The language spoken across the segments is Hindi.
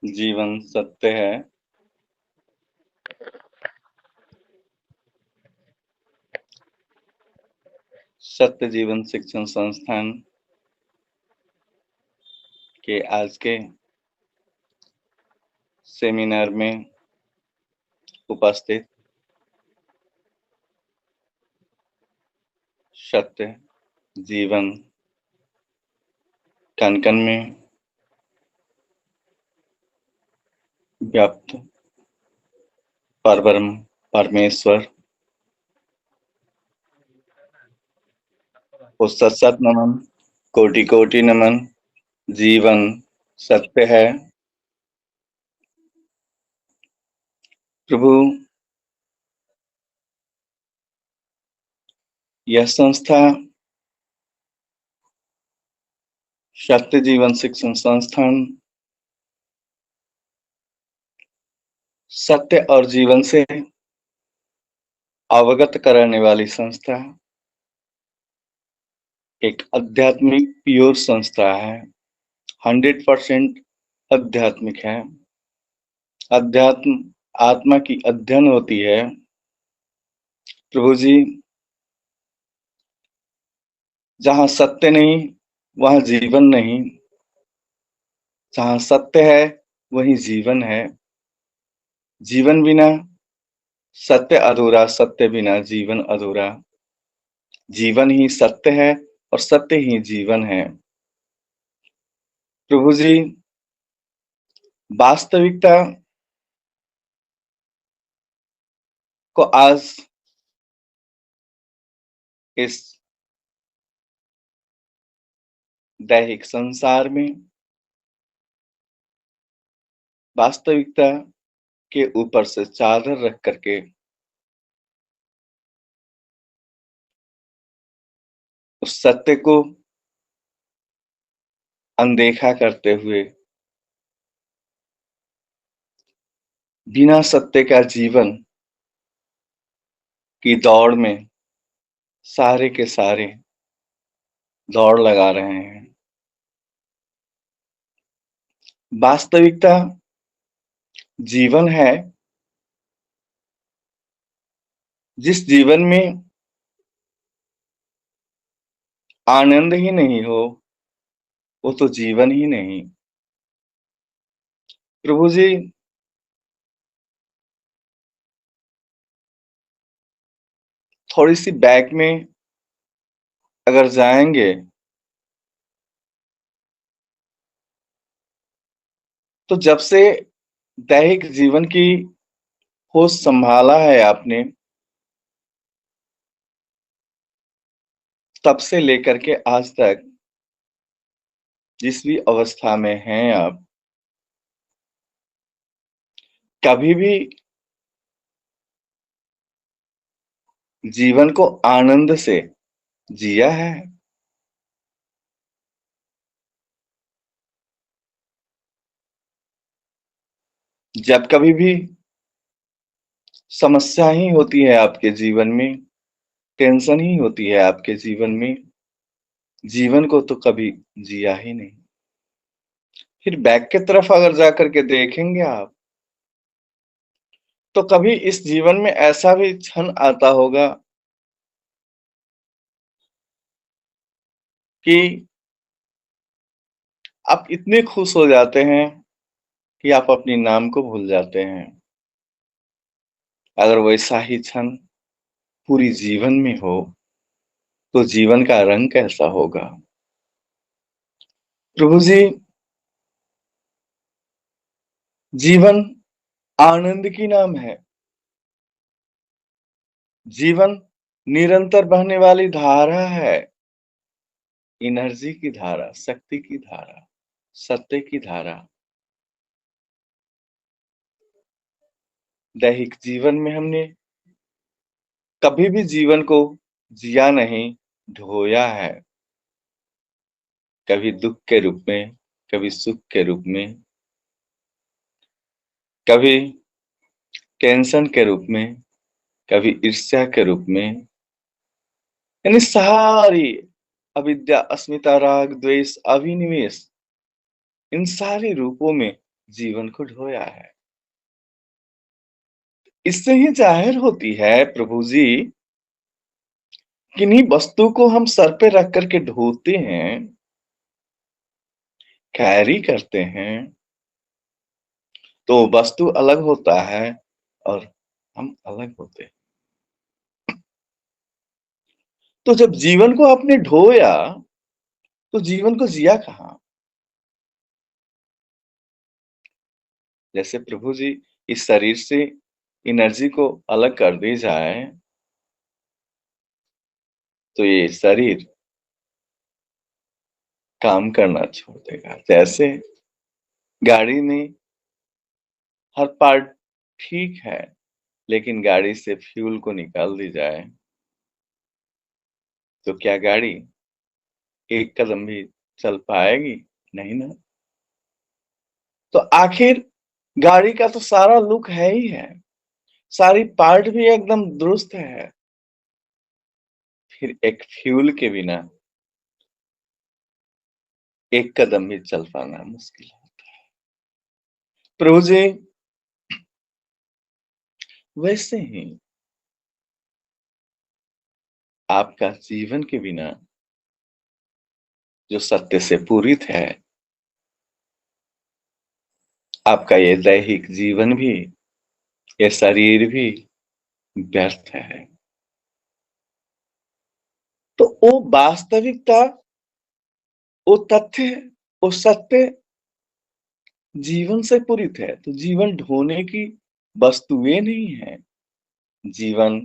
जीवन सत्य है। सत्य जीवन शिक्षण संस्थान के आज के सेमिनार में उपस्थित सत्य जीवन कण-कण में व्याप्त परब्रह्म परमेश्वर को सत-सत नमन, कोटि-कोटि नमन। जीवन सत्य है। प्रभु, यह संस्था सत्य जीवन शिक्षण संस्थान सत्य और जीवन से अवगत कराने वाली संस्था एक आध्यात्मिक प्योर संस्था है। 100% आध्यात्मिक है। अध्यात्म आत्मा की अध्ययन होती है। प्रभु जी, जहाँ सत्य नहीं वहाँ जीवन नहीं, जहाँ सत्य है वहीं जीवन है। जीवन बिना सत्य अधूरा, सत्य बिना जीवन अधूरा। जीवन ही सत्य है और सत्य ही जीवन है। प्रभु जी, वास्तविकता को आज इस दैहिक संसार में वास्तविकता के ऊपर से चादर रख करके उस सत्य को अनदेखा करते हुए बिना सत्य का जीवन की दौड़ में सारे के सारे दौड़ लगा रहे हैं। वास्तविकता जीवन है। जिस जीवन में आनंद ही नहीं हो वो तो जीवन ही नहीं। प्रभु जी, थोड़ी सी बैक में अगर जाएंगे तो जब से दैहिक जीवन की होश संभाला है आपने, तब से लेकर के आज तक जिस भी अवस्था में हैं आप, कभी भी जीवन को आनंद से जिया है? जब कभी भी समस्या ही होती है आपके जीवन में, टेंशन ही होती है आपके जीवन में, जीवन को तो कभी जिया ही नहीं। फिर बैक की तरफ अगर जाकर के देखेंगे आप, तो कभी इस जीवन में ऐसा भी क्षण आता होगा कि आप इतने खुश हो जाते हैं कि आप अपने नाम को भूल जाते हैं। अगर वैसा ही क्षण पूरी जीवन में हो, तो जीवन का रंग कैसा होगा? प्रभु जी, जीवन आनंद की नाम है। जीवन निरंतर बहने वाली धारा है। एनर्जी की धारा, शक्ति की धारा, सत्य की धारा। दैहिक जीवन में हमने कभी भी जीवन को जिया नहीं, ढोया है। कभी दुख के रूप में, कभी सुख के रूप में, कभी टेंशन के रूप में, कभी ईर्ष्या के रूप में। यानी सारी अविद्या, अस्मिता, राग, द्वेष, अभिनिवेश, इन सारे रूपों में जीवन को ढोया है। इससे ही ज़ाहिर होती है प्रभु जी, किन्हीं वस्तु को हम सर पे रख कर के ढोते हैं, कैरी करते हैं, तो वस्तु अलग होता है और हम अलग होते हैं। तो जब जीवन को आपने ढोया, तो जीवन को जिया कहाँ? जैसे प्रभु जी इस शरीर से एनर्जी को अलग कर दी जाए, तो ये शरीर काम करना छोड़ देगा। जैसे गाड़ी में हर पार्ट ठीक है, लेकिन गाड़ी से फ्यूल को निकाल दी जाए, तो क्या गाड़ी एक कदम भी चल पाएगी? नहीं ना। तो आखिर गाड़ी का तो सारा लुक है ही है, सारी पार्ट भी एकदम दुरुस्त है, फिर एक फ्यूल के बिना एक कदम भी चल पाना मुश्किल है। प्रभु जी, वैसे ही आपका जीवन के बिना जो सत्य से पूरित है, आपका ये दैहिक जीवन भी, ये शरीर भी व्यर्थ है। तो वो वास्तविकता, वो तथ्य, वो सत्य जीवन से पूरित है, तो जीवन ढोने की वस्तुएं नहीं है। जीवन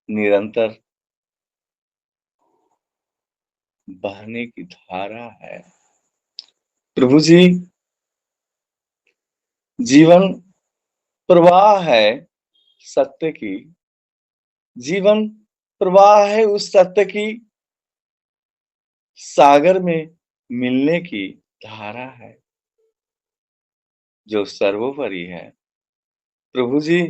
निरंतर बहने की धारा है। प्रभु जी, जीवन प्रवाह है सत्य की, जीवन प्रवाह है उस सत्य की सागर में मिलने की धारा है, जो सर्वोपरि है। प्रभु जी,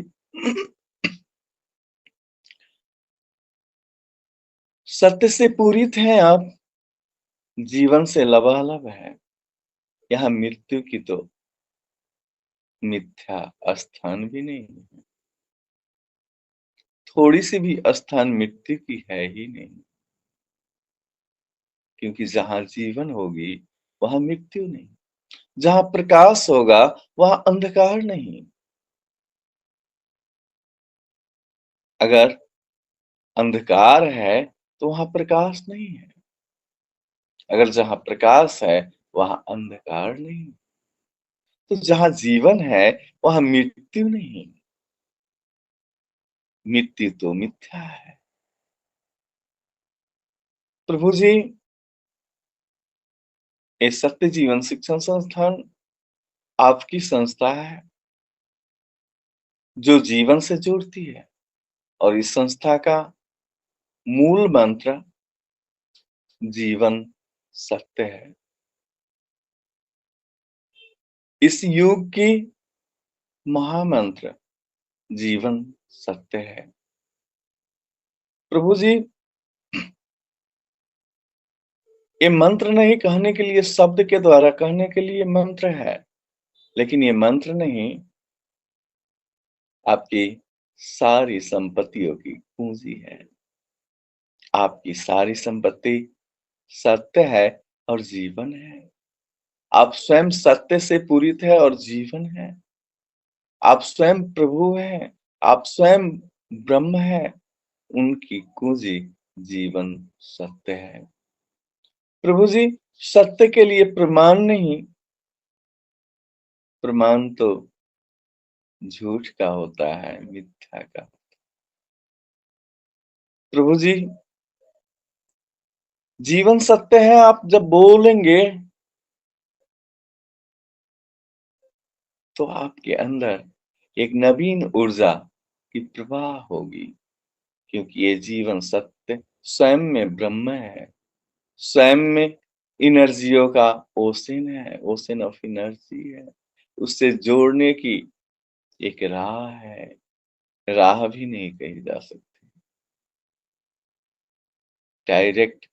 सत्य से पूरित हैं आप, जीवन से लबालब है। यहाँ मृत्यु की तो मिथ्या स्थान भी नहीं है, थोड़ी सी भी स्थान मृत्यु की है ही नहीं, क्योंकि जहां जीवन होगी वहां मृत्यु नहीं, जहां प्रकाश होगा वहां अंधकार नहीं। अगर अंधकार है तो वहां प्रकाश नहीं है, अगर जहां प्रकाश है वहां अंधकार नहीं। तो जहां जीवन है वहां मृत्यु नहीं, मृत्यु तो मिथ्या है। प्रभु जी, ये सत्य जीवन शिक्षण संस्थान आपकी संस्था है, जो जीवन से जुड़ती है, और इस संस्था का मूल मंत्र जीवन सत्य है। इस युग की महामंत्र जीवन सत्य है। प्रभु जी, ये मंत्र नहीं कहने के लिए, शब्द के द्वारा कहने के लिए मंत्र है, लेकिन ये मंत्र नहीं, आपकी सारी संपत्तियों की पूंजी है। आपकी सारी संपत्ति सत्य है और जीवन है। आप स्वयं सत्य से पूरित है और जीवन है। आप स्वयं प्रभु हैं, आप स्वयं ब्रह्म हैं, उनकी कुंजी जीवन सत्य है। प्रभु जी, सत्य के लिए प्रमाण नहीं, प्रमाण तो झूठ का होता है, मिथ्या का। प्रभु जी, जीवन सत्य है, आप जब बोलेंगे तो आपके अंदर एक नवीन ऊर्जा की प्रवाह होगी, क्योंकि ये जीवन सत्य स्वयं में ब्रह्म है, स्वयं में एनर्जियों का ओशन है, ओशन ऑफ एनर्जी है। उससे जोड़ने की एक राह है, राह भी नहीं कही जा सकती, डायरेक्ट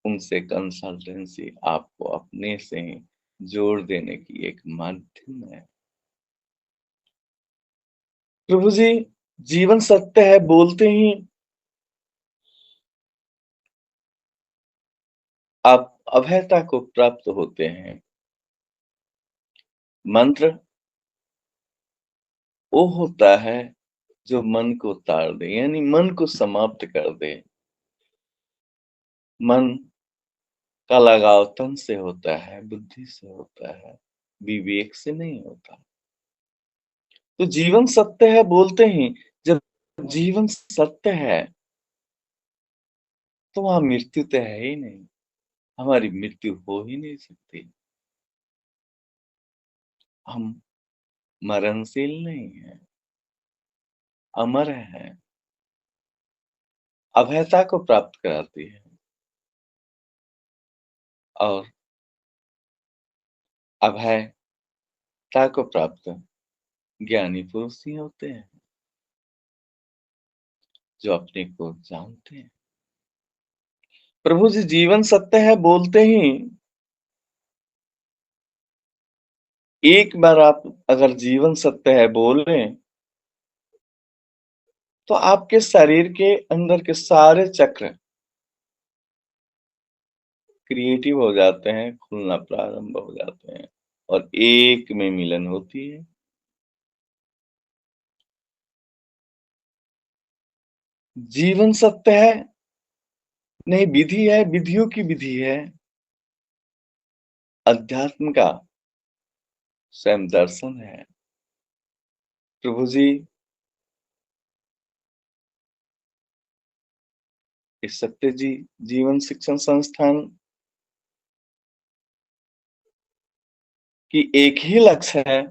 उनसे कंसल्टेंसी आपको अपने से ही जोड़ देने की एक माध्यम है। प्रभु जी, जीवन सत्य है बोलते ही आप अभयता को प्राप्त होते हैं। मंत्र वो होता है जो मन को ताड़ दे, यानी मन को समाप्त कर दे। मन का लगाव तन से होता है, बुद्धि से होता है, विवेक से नहीं होता। तो जीवन सत्य है बोलते ही जब जीवन सत्य है तो वहां मृत्यु तो है ही नहीं, हमारी मृत्यु हो ही नहीं सकती। हम मरणशील नहीं है, अमर है, अभयता को प्राप्त कराती है। और अभयता को प्राप्त ज्ञानी पुरुष ही होते हैं, जो अपने को जानते हैं। प्रभु जी, जीवन सत्य है बोलते ही एक बार आप अगर जीवन सत्य है बोल लें तो आपके शरीर के अंदर के सारे चक्र क्रिएटिव हो जाते हैं, खुलना प्रारंभ हो जाते हैं और एक में मिलन होती है। जीवन सत्य है नहीं, विधि है, विधियों की विधि है। अध्यात्म का स्वयं दर्शन है। प्रभु जी, इस सत्य जी जीवन शिक्षण संस्थान की एक ही लक्ष्य है,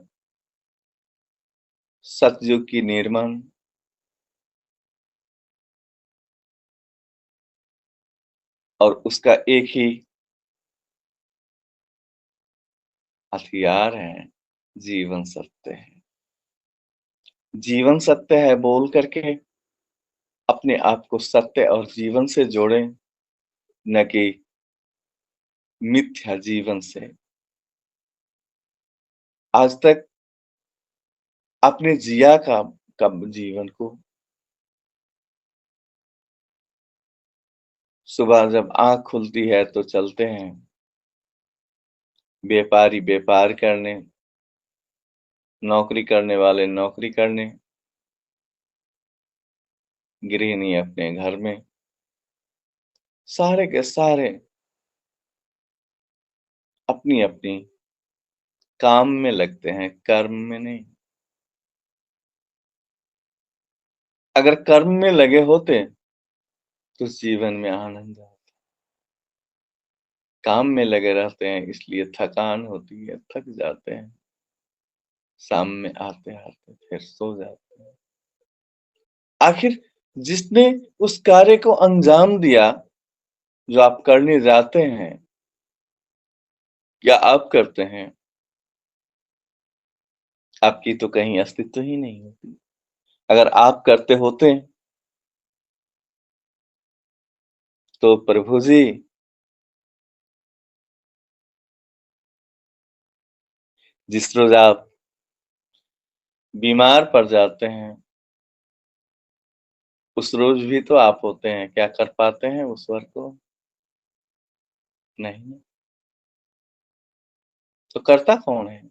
सतयुग की निर्माण। और उसका एक ही हथियार है, जीवन सत्य है। जीवन सत्य है बोल करके अपने आप को सत्य और जीवन से जोड़ें, न कि मिथ्या जीवन से। आज तक आपने जिया का कब जीवन को? सुबह जब आंख खुलती है तो चलते हैं, व्यापारी व्यापार करने, नौकरी करने वाले नौकरी करने, गृहिणी अपने घर में, सारे के सारे अपनी अपनी काम में लगते हैं, कर्म में नहीं। अगर कर्म में लगे होते तो जीवन में आनंद आता। काम में लगे रहते हैं इसलिए थकान होती है, थक जाते हैं, शाम में आते आते फिर सो जाते हैं। आखिर जिसने उस कार्य को अंजाम दिया जो आप करने जाते हैं या आप करते हैं, आपकी तो कहीं अस्तित्व ही नहीं होती। अगर आप करते होते तो प्रभु जी, जिस रोज आप बीमार पड़ जाते हैं उस रोज भी तो आप होते हैं, क्या कर पाते हैं उस वर्क को? नहीं। तो करता कौन है?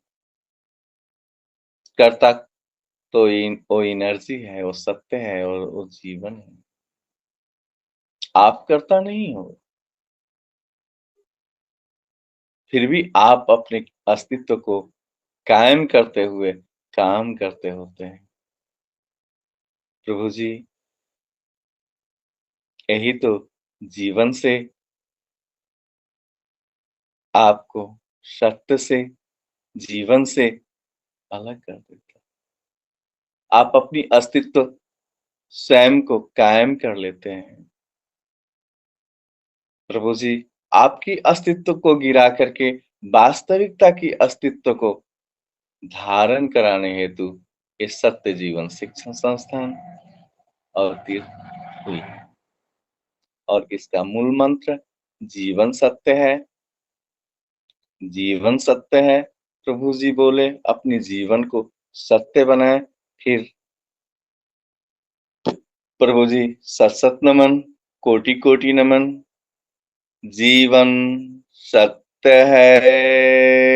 करता तो वो एनर्जी है, वो सत्य है और वो जीवन है। आप करता नहीं हो, फिर भी आप अपने अस्तित्व को कायम करते हुए काम करते होते हैं। प्रभु जी, यही तो जीवन से आपको सत्य से, जीवन से अलग कर देता है। आप अपनी अस्तित्व स्वयं को कायम कर लेते हैं। प्रभु जी, आपकी अस्तित्व को गिरा करके वास्तविकता की अस्तित्व को धारण कराने हेतु इस सत्य जीवन शिक्षण संस्थान अवतीर्ण हुई है। और इसका मूल मंत्र जीवन सत्य है, जीवन सत्य है। प्रभु जी बोले अपने जीवन को सत्य बनाए। फिर प्रभु जी सत सत नमन, कोटि कोटि नमन। जीवन सत्य है।